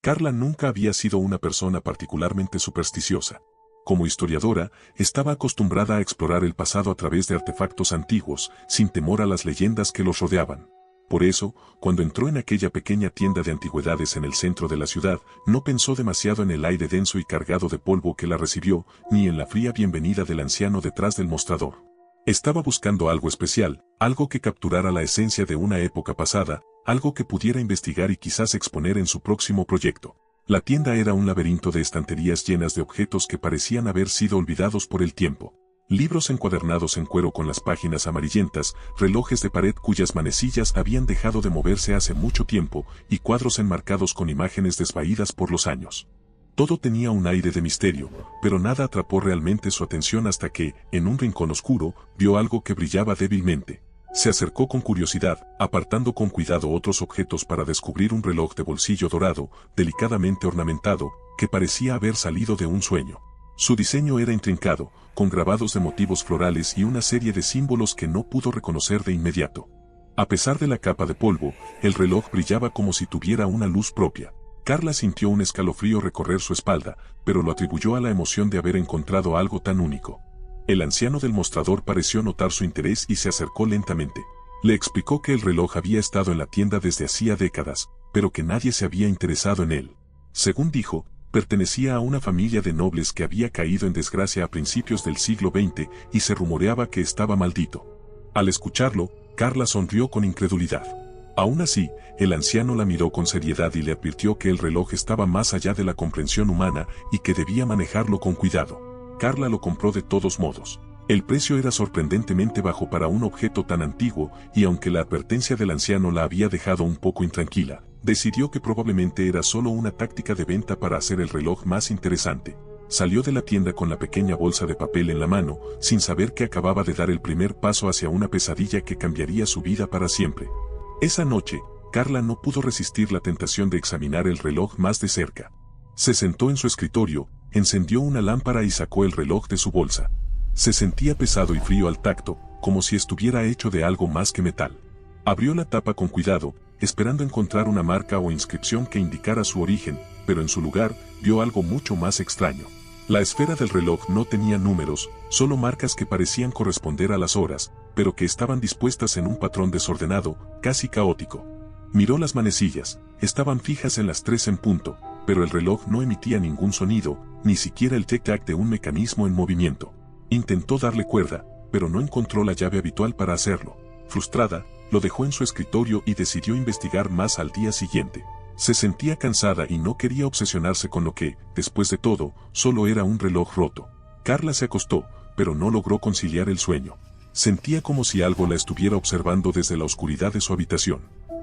Carla nunca había sido una persona particularmente supersticiosa. Como historiadora, estaba acostumbrada a explorar el pasado a través de artefactos antiguos, sin temor a las leyendas que los rodeaban. Por eso, cuando entró en aquella pequeña tienda de antigüedades en el centro de la ciudad, no pensó demasiado en el aire denso y cargado de polvo que la recibió, ni en la fría bienvenida del anciano detrás del mostrador. Estaba buscando algo especial, algo que capturara la esencia de una época pasada, algo que pudiera investigar y quizás exponer en su próximo proyecto. La tienda era un laberinto de estanterías llenas de objetos que parecían haber sido olvidados por el tiempo. Libros encuadernados en cuero con las páginas amarillentas, relojes de pared cuyas manecillas habían dejado de moverse hace mucho tiempo, y cuadros enmarcados con imágenes desvaídas por los años. Todo tenía un aire de misterio, pero nada atrapó realmente su atención hasta que, en un rincón oscuro, vio algo que brillaba débilmente. Se acercó con curiosidad, apartando con cuidado otros objetos para descubrir un reloj de bolsillo dorado, delicadamente ornamentado, que parecía haber salido de un sueño. Su diseño era intrincado, con grabados de motivos florales y una serie de símbolos que no pudo reconocer de inmediato. A pesar de la capa de polvo, el reloj brillaba como si tuviera una luz propia. Carla sintió un escalofrío recorrer su espalda, pero lo atribuyó a la emoción de haber encontrado algo tan único. El anciano del mostrador pareció notar su interés y se acercó lentamente. Le explicó que el reloj había estado en la tienda desde hacía décadas, pero que nadie se había interesado en él. Según dijo, pertenecía a una familia de nobles que había caído en desgracia a principios del siglo XX y se rumoreaba que estaba maldito. Al escucharlo, Carla sonrió con incredulidad. Aún así, el anciano la miró con seriedad y le advirtió que el reloj estaba más allá de la comprensión humana y que debía manejarlo con cuidado. Carla lo compró de todos modos. El precio era sorprendentemente bajo para un objeto tan antiguo, y aunque la advertencia del anciano la había dejado un poco intranquila, decidió que probablemente era solo una táctica de venta para hacer el reloj más interesante. Salió de la tienda con la pequeña bolsa de papel en la mano, sin saber que acababa de dar el primer paso hacia una pesadilla que cambiaría su vida para siempre. Esa noche, Carla no pudo resistir la tentación de examinar el reloj más de cerca. Se sentó en su escritorio, encendió una lámpara y sacó el reloj de su bolsa. Se sentía pesado y frío al tacto, como si estuviera hecho de algo más que metal. Abrió la tapa con cuidado, esperando encontrar una marca o inscripción que indicara su origen, pero en su lugar, vio algo mucho más extraño. La esfera del reloj no tenía números, solo marcas que parecían corresponder a las horas, pero que estaban dispuestas en un patrón desordenado, casi caótico. Miró las manecillas, estaban fijas en las 3 en punto, pero el reloj no emitía ningún sonido, ni siquiera el tic-tac de un mecanismo en movimiento. Intentó darle cuerda, pero no encontró la llave habitual para hacerlo. Frustrada, lo dejó en su escritorio y decidió investigar más al día siguiente. Se sentía cansada y no quería obsesionarse con lo que, después de todo, solo era un reloj roto. Carla se acostó, pero no logró conciliar el sueño. Sentía como si algo la estuviera observando desde la oscuridad de su habitación.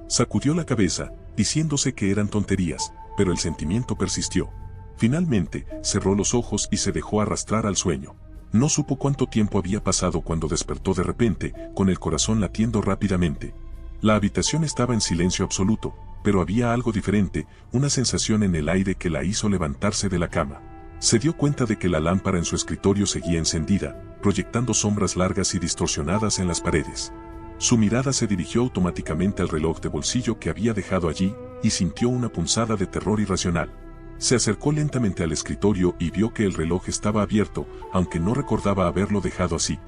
Sacudió la cabeza, diciéndose que eran tonterías, pero el sentimiento persistió. Finalmente, cerró los ojos y se dejó arrastrar al sueño. No supo cuánto tiempo había pasado cuando despertó de repente, con el corazón latiendo rápidamente. La habitación estaba en silencio absoluto, pero había algo diferente, una sensación en el aire que la hizo levantarse de la cama. Se dio cuenta de que la lámpara en su escritorio seguía encendida, proyectando sombras largas y distorsionadas en las paredes. Su mirada se dirigió automáticamente al reloj de bolsillo que había dejado allí, y sintió una punzada de terror irracional. Se acercó lentamente al escritorio y vio que el reloj estaba abierto, aunque no recordaba haberlo dejado así.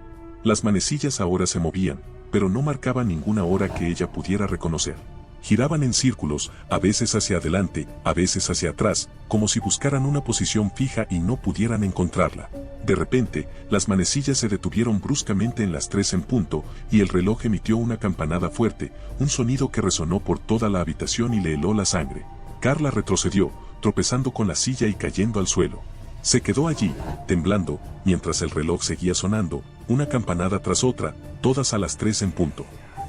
Las manecillas ahora se movían, pero no marcaban ninguna hora que ella pudiera reconocer. Giraban en círculos, a veces hacia adelante, a veces hacia atrás, como si buscaran una posición fija y no pudieran encontrarla. De repente, las manecillas se detuvieron bruscamente en las 3 en punto, y el reloj emitió una campanada fuerte, un sonido que resonó por toda la habitación y le heló la sangre. Carla retrocedió, tropezando con la silla y cayendo al suelo. Se quedó allí, temblando, mientras el reloj seguía sonando, una campanada tras otra, todas a las 3 en punto.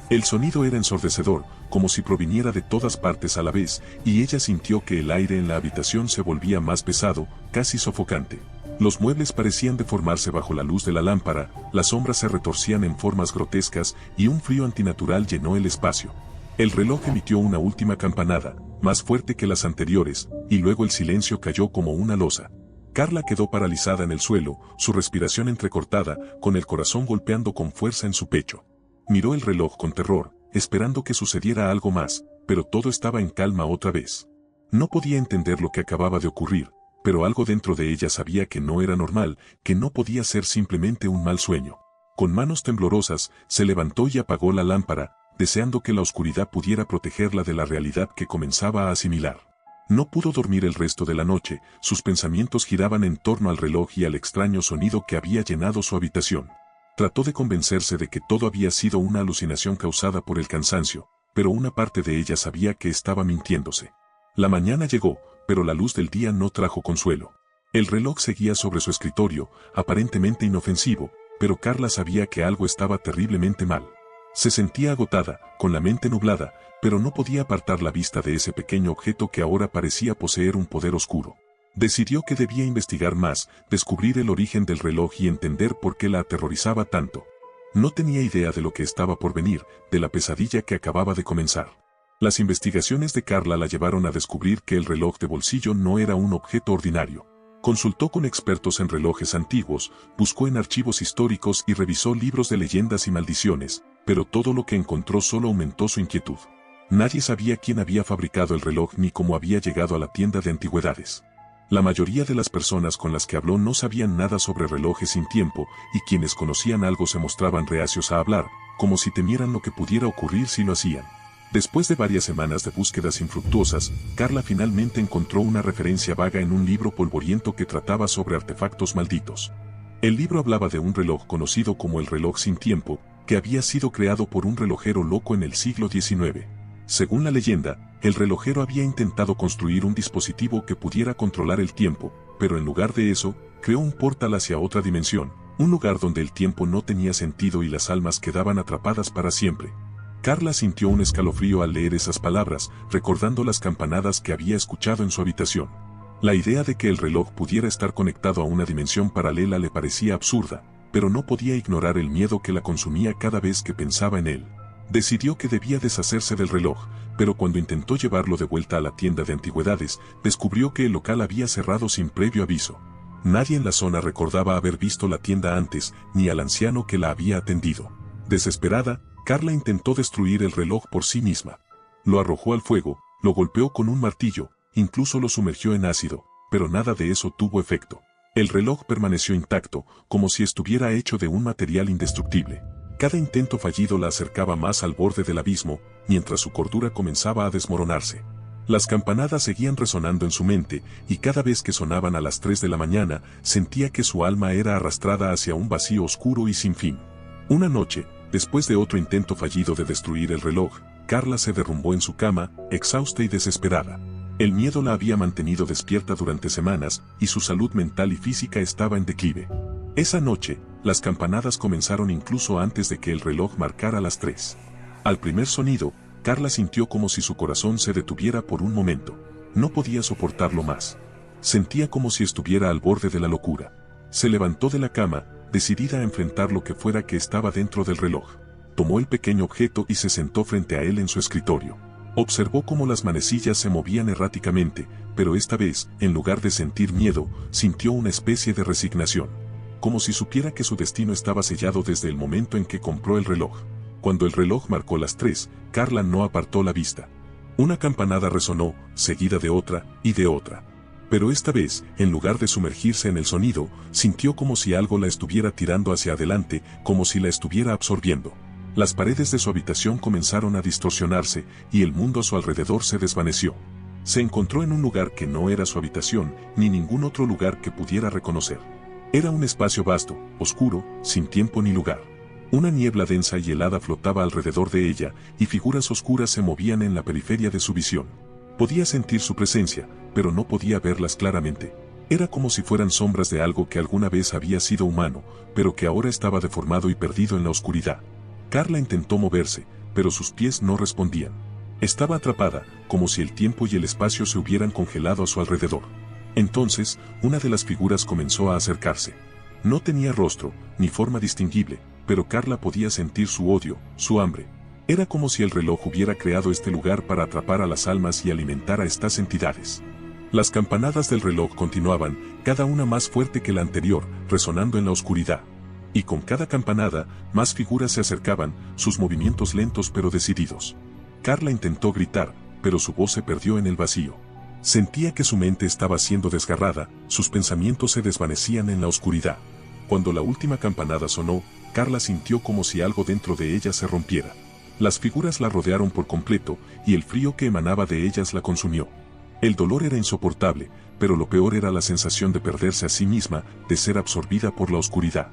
El sonido era ensordecedor, como si proviniera de todas partes a la vez, y ella sintió que el aire en la habitación se volvía más pesado, casi sofocante. Los muebles parecían deformarse bajo la luz de la lámpara, las sombras se retorcían en formas grotescas, y un frío antinatural llenó el espacio. El reloj emitió una última campanada, más fuerte que las anteriores, y luego el silencio cayó como una losa. Carla quedó paralizada en el suelo, su respiración entrecortada, con el corazón golpeando con fuerza en su pecho. Miró el reloj con terror, esperando que sucediera algo más, pero todo estaba en calma otra vez. No podía entender lo que acababa de ocurrir, pero algo dentro de ella sabía que no era normal, que no podía ser simplemente un mal sueño. Con manos temblorosas, se levantó y apagó la lámpara, deseando que la oscuridad pudiera protegerla de la realidad que comenzaba a asimilar. No pudo dormir el resto de la noche, sus pensamientos giraban en torno al reloj y al extraño sonido que había llenado su habitación. Trató de convencerse de que todo había sido una alucinación causada por el cansancio, pero una parte de ella sabía que estaba mintiéndose. La mañana llegó, pero la luz del día no trajo consuelo. El reloj seguía sobre su escritorio, aparentemente inofensivo, pero Carla sabía que algo estaba terriblemente mal. Se sentía agotada, con la mente nublada, pero no podía apartar la vista de ese pequeño objeto que ahora parecía poseer un poder oscuro. Decidió que debía investigar más, descubrir el origen del reloj y entender por qué la aterrorizaba tanto. No tenía idea de lo que estaba por venir, de la pesadilla que acababa de comenzar. Las investigaciones de Carla la llevaron a descubrir que el reloj de bolsillo no era un objeto ordinario. Consultó con expertos en relojes antiguos, buscó en archivos históricos y revisó libros de leyendas y maldiciones, pero todo lo que encontró solo aumentó su inquietud. Nadie sabía quién había fabricado el reloj ni cómo había llegado a la tienda de antigüedades. La mayoría de las personas con las que habló no sabían nada sobre relojes sin tiempo, y quienes conocían algo se mostraban reacios a hablar, como si temieran lo que pudiera ocurrir si lo hacían. Después de varias semanas de búsquedas infructuosas, Carla finalmente encontró una referencia vaga en un libro polvoriento que trataba sobre artefactos malditos. El libro hablaba de un reloj conocido como el reloj sin tiempo, que había sido creado por un relojero loco en el siglo XIX. Según la leyenda, el relojero había intentado construir un dispositivo que pudiera controlar el tiempo, pero en lugar de eso, creó un portal hacia otra dimensión, un lugar donde el tiempo no tenía sentido y las almas quedaban atrapadas para siempre. Carla sintió un escalofrío al leer esas palabras, recordando las campanadas que había escuchado en su habitación. La idea de que el reloj pudiera estar conectado a una dimensión paralela le parecía absurda, pero no podía ignorar el miedo que la consumía cada vez que pensaba en él. Decidió que debía deshacerse del reloj, pero cuando intentó llevarlo de vuelta a la tienda de antigüedades, descubrió que el local había cerrado sin previo aviso. Nadie en la zona recordaba haber visto la tienda antes, ni al anciano que la había atendido. Desesperada, Carla intentó destruir el reloj por sí misma. Lo arrojó al fuego, lo golpeó con un martillo, incluso lo sumergió en ácido, pero nada de eso tuvo efecto. El reloj permaneció intacto, como si estuviera hecho de un material indestructible. Cada intento fallido la acercaba más al borde del abismo, mientras su cordura comenzaba a desmoronarse. Las campanadas seguían resonando en su mente, y cada vez que sonaban a las 3 de la mañana, sentía que su alma era arrastrada hacia un vacío oscuro y sin fin. Una noche, después de otro intento fallido de destruir el reloj, Carla se derrumbó en su cama, exhausta y desesperada. El miedo la había mantenido despierta durante semanas, y su salud mental y física estaba en declive. Esa noche, las campanadas comenzaron incluso antes de que el reloj marcara las 3. Al primer sonido, Carla sintió como si su corazón se detuviera por un momento. No podía soportarlo más. Sentía como si estuviera al borde de la locura. Se levantó de la cama, decidida a enfrentar lo que fuera que estaba dentro del reloj. Tomó el pequeño objeto y se sentó frente a él en su escritorio. Observó cómo las manecillas se movían erráticamente, pero esta vez, en lugar de sentir miedo, sintió una especie de resignación. Como si supiera que su destino estaba sellado desde el momento en que compró el reloj. Cuando el reloj marcó las 3, Carla no apartó la vista. Una campanada resonó, seguida de otra, y de otra. Pero esta vez, en lugar de sumergirse en el sonido, sintió como si algo la estuviera tirando hacia adelante, como si la estuviera absorbiendo. Las paredes de su habitación comenzaron a distorsionarse, y el mundo a su alrededor se desvaneció. Se encontró en un lugar que no era su habitación, ni ningún otro lugar que pudiera reconocer. Era un espacio vasto, oscuro, sin tiempo ni lugar. Una niebla densa y helada flotaba alrededor de ella, y figuras oscuras se movían en la periferia de su visión. Podía sentir su presencia, pero no podía verlas claramente. Era como si fueran sombras de algo que alguna vez había sido humano, pero que ahora estaba deformado y perdido en la oscuridad. Carla intentó moverse, pero sus pies no respondían. Estaba atrapada, como si el tiempo y el espacio se hubieran congelado a su alrededor. Entonces, una de las figuras comenzó a acercarse. No tenía rostro, ni forma distinguible, pero Carla podía sentir su odio, su hambre. Era como si el reloj hubiera creado este lugar para atrapar a las almas y alimentar a estas entidades. Las campanadas del reloj continuaban, cada una más fuerte que la anterior, resonando en la oscuridad. Y con cada campanada, más figuras se acercaban, sus movimientos lentos pero decididos. Carla intentó gritar, pero su voz se perdió en el vacío. Sentía que su mente estaba siendo desgarrada, sus pensamientos se desvanecían en la oscuridad. Cuando la última campanada sonó, Carla sintió como si algo dentro de ella se rompiera. Las figuras la rodearon por completo, y el frío que emanaba de ellas la consumió. El dolor era insoportable, pero lo peor era la sensación de perderse a sí misma, de ser absorbida por la oscuridad.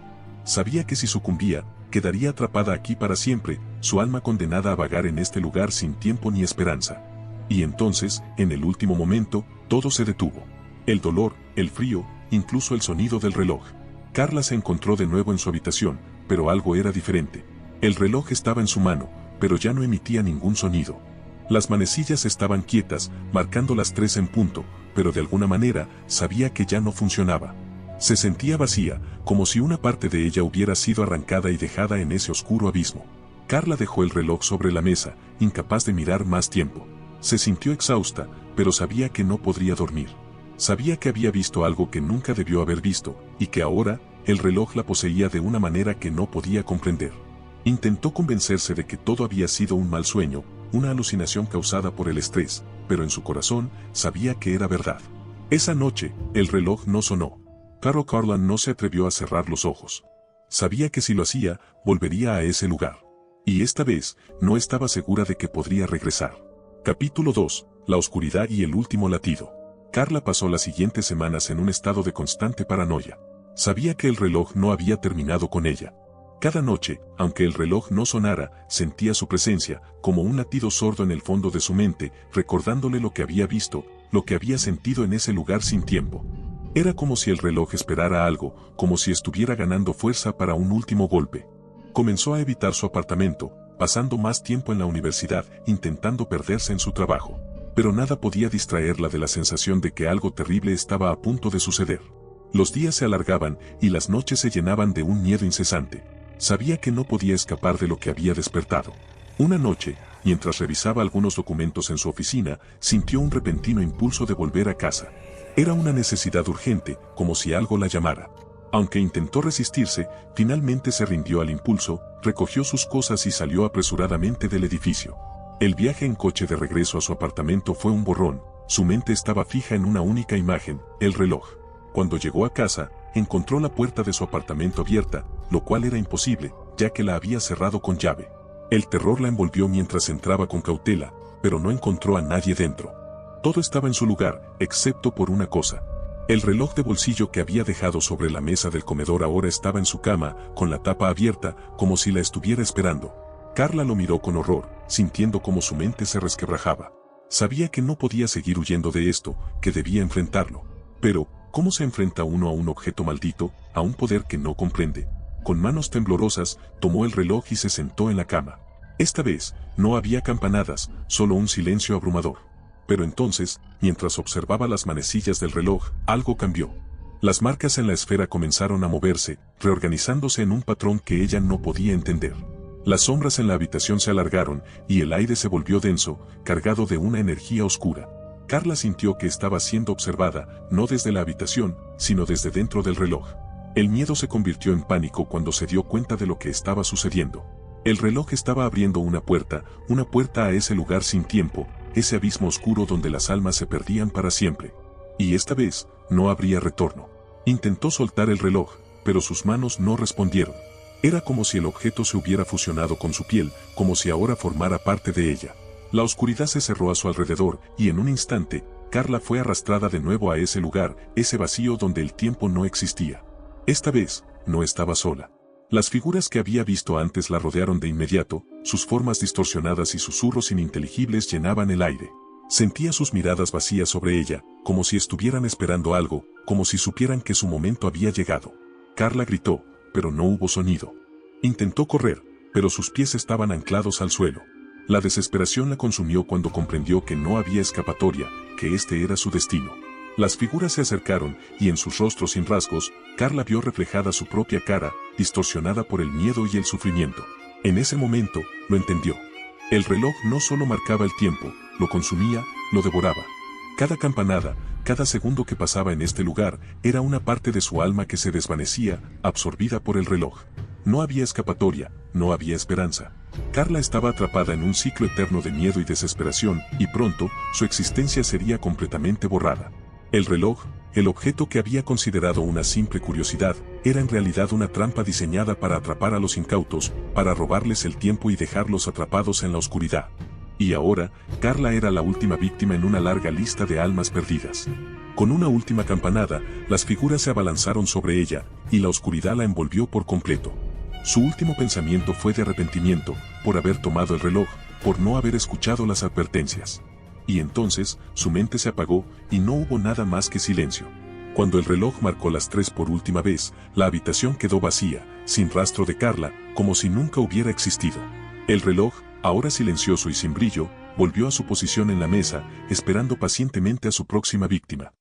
Sabía que si sucumbía, quedaría atrapada aquí para siempre, su alma condenada a vagar en este lugar sin tiempo ni esperanza. Y entonces, en el último momento, todo se detuvo. El dolor, el frío, incluso el sonido del reloj. Carla se encontró de nuevo en su habitación, pero algo era diferente. El reloj estaba en su mano, pero ya no emitía ningún sonido. Las manecillas estaban quietas, marcando las 3 en punto, pero de alguna manera sabía que ya no funcionaba. Se sentía vacía, como si una parte de ella hubiera sido arrancada y dejada en ese oscuro abismo. Carla dejó el reloj sobre la mesa, incapaz de mirar más tiempo. Se sintió exhausta, pero sabía que no podría dormir. Sabía que había visto algo que nunca debió haber visto, y que ahora, el reloj la poseía de una manera que no podía comprender. Intentó convencerse de que todo había sido un mal sueño, una alucinación causada por el estrés, pero en su corazón sabía que era verdad. Esa noche, el reloj no sonó. Carol Carlan no se atrevió a cerrar los ojos. Sabía que si lo hacía, volvería a ese lugar. Y esta vez, no estaba segura de que podría regresar. Capítulo 2. La oscuridad y el último latido. Carla pasó las siguientes semanas en un estado de constante paranoia. Sabía que el reloj no había terminado con ella. Cada noche, aunque el reloj no sonara, sentía su presencia, como un latido sordo en el fondo de su mente, recordándole lo que había visto, lo que había sentido en ese lugar sin tiempo. Era como si el reloj esperara algo, como si estuviera ganando fuerza para un último golpe. Comenzó a evitar su apartamento, pasando más tiempo en la universidad, intentando perderse en su trabajo. Pero nada podía distraerla de la sensación de que algo terrible estaba a punto de suceder. Los días se alargaban y las noches se llenaban de un miedo incesante. Sabía que no podía escapar de lo que había despertado. Una noche, mientras revisaba algunos documentos en su oficina, sintió un repentino impulso de volver a casa. Era una necesidad urgente, como si algo la llamara. Aunque intentó resistirse, finalmente se rindió al impulso, recogió sus cosas y salió apresuradamente del edificio. El viaje en coche de regreso a su apartamento fue un borrón, su mente estaba fija en una única imagen, el reloj. Cuando llegó a casa, encontró la puerta de su apartamento abierta, lo cual era imposible, ya que la había cerrado con llave. El terror la envolvió mientras entraba con cautela, pero no encontró a nadie dentro. Todo estaba en su lugar, excepto por una cosa. El reloj de bolsillo que había dejado sobre la mesa del comedor ahora estaba en su cama, con la tapa abierta, como si la estuviera esperando. Carla lo miró con horror, sintiendo como su mente se resquebrajaba. Sabía que no podía seguir huyendo de esto, que debía enfrentarlo. Pero, ¿cómo se enfrenta uno a un objeto maldito, a un poder que no comprende? Con manos temblorosas, tomó el reloj y se sentó en la cama. Esta vez, no había campanadas, solo un silencio abrumador. Pero entonces, mientras observaba las manecillas del reloj, algo cambió. Las marcas en la esfera comenzaron a moverse, reorganizándose en un patrón que ella no podía entender. Las sombras en la habitación se alargaron, y el aire se volvió denso, cargado de una energía oscura. Carla sintió que estaba siendo observada, no desde la habitación, sino desde dentro del reloj. El miedo se convirtió en pánico cuando se dio cuenta de lo que estaba sucediendo. El reloj estaba abriendo una puerta a ese lugar sin tiempo, ese abismo oscuro donde las almas se perdían para siempre. Y esta vez, no habría retorno. Intentó soltar el reloj, pero sus manos no respondieron. Era como si el objeto se hubiera fusionado con su piel, como si ahora formara parte de ella. La oscuridad se cerró a su alrededor, y en un instante, Carla fue arrastrada de nuevo a ese lugar, ese vacío donde el tiempo no existía. Esta vez, no estaba sola. Las figuras que había visto antes la rodearon de inmediato, sus formas distorsionadas y susurros ininteligibles llenaban el aire. Sentía sus miradas vacías sobre ella, como si estuvieran esperando algo, como si supieran que su momento había llegado. Carla gritó, pero no hubo sonido. Intentó correr, pero sus pies estaban anclados al suelo. La desesperación la consumió cuando comprendió que no había escapatoria, que este era su destino. Las figuras se acercaron, y en sus rostros sin rasgos, Carla vio reflejada su propia cara, distorsionada por el miedo y el sufrimiento. En ese momento, lo entendió. El reloj no solo marcaba el tiempo, lo consumía, lo devoraba. Cada campanada, cada segundo que pasaba en este lugar, era una parte de su alma que se desvanecía, absorbida por el reloj. No había escapatoria, no había esperanza. Carla estaba atrapada en un ciclo eterno de miedo y desesperación, y pronto, su existencia sería completamente borrada. El reloj, el objeto que había considerado una simple curiosidad, era en realidad una trampa diseñada para atrapar a los incautos, para robarles el tiempo y dejarlos atrapados en la oscuridad. Y ahora, Carla era la última víctima en una larga lista de almas perdidas. Con una última campanada, las figuras se abalanzaron sobre ella, y la oscuridad la envolvió por completo. Su último pensamiento fue de arrepentimiento, por haber tomado el reloj, por no haber escuchado las advertencias. Y entonces, su mente se apagó, y no hubo nada más que silencio. Cuando el reloj marcó las 3 por última vez, la habitación quedó vacía, sin rastro de Carla, como si nunca hubiera existido. El reloj, ahora silencioso y sin brillo, volvió a su posición en la mesa, esperando pacientemente a su próxima víctima.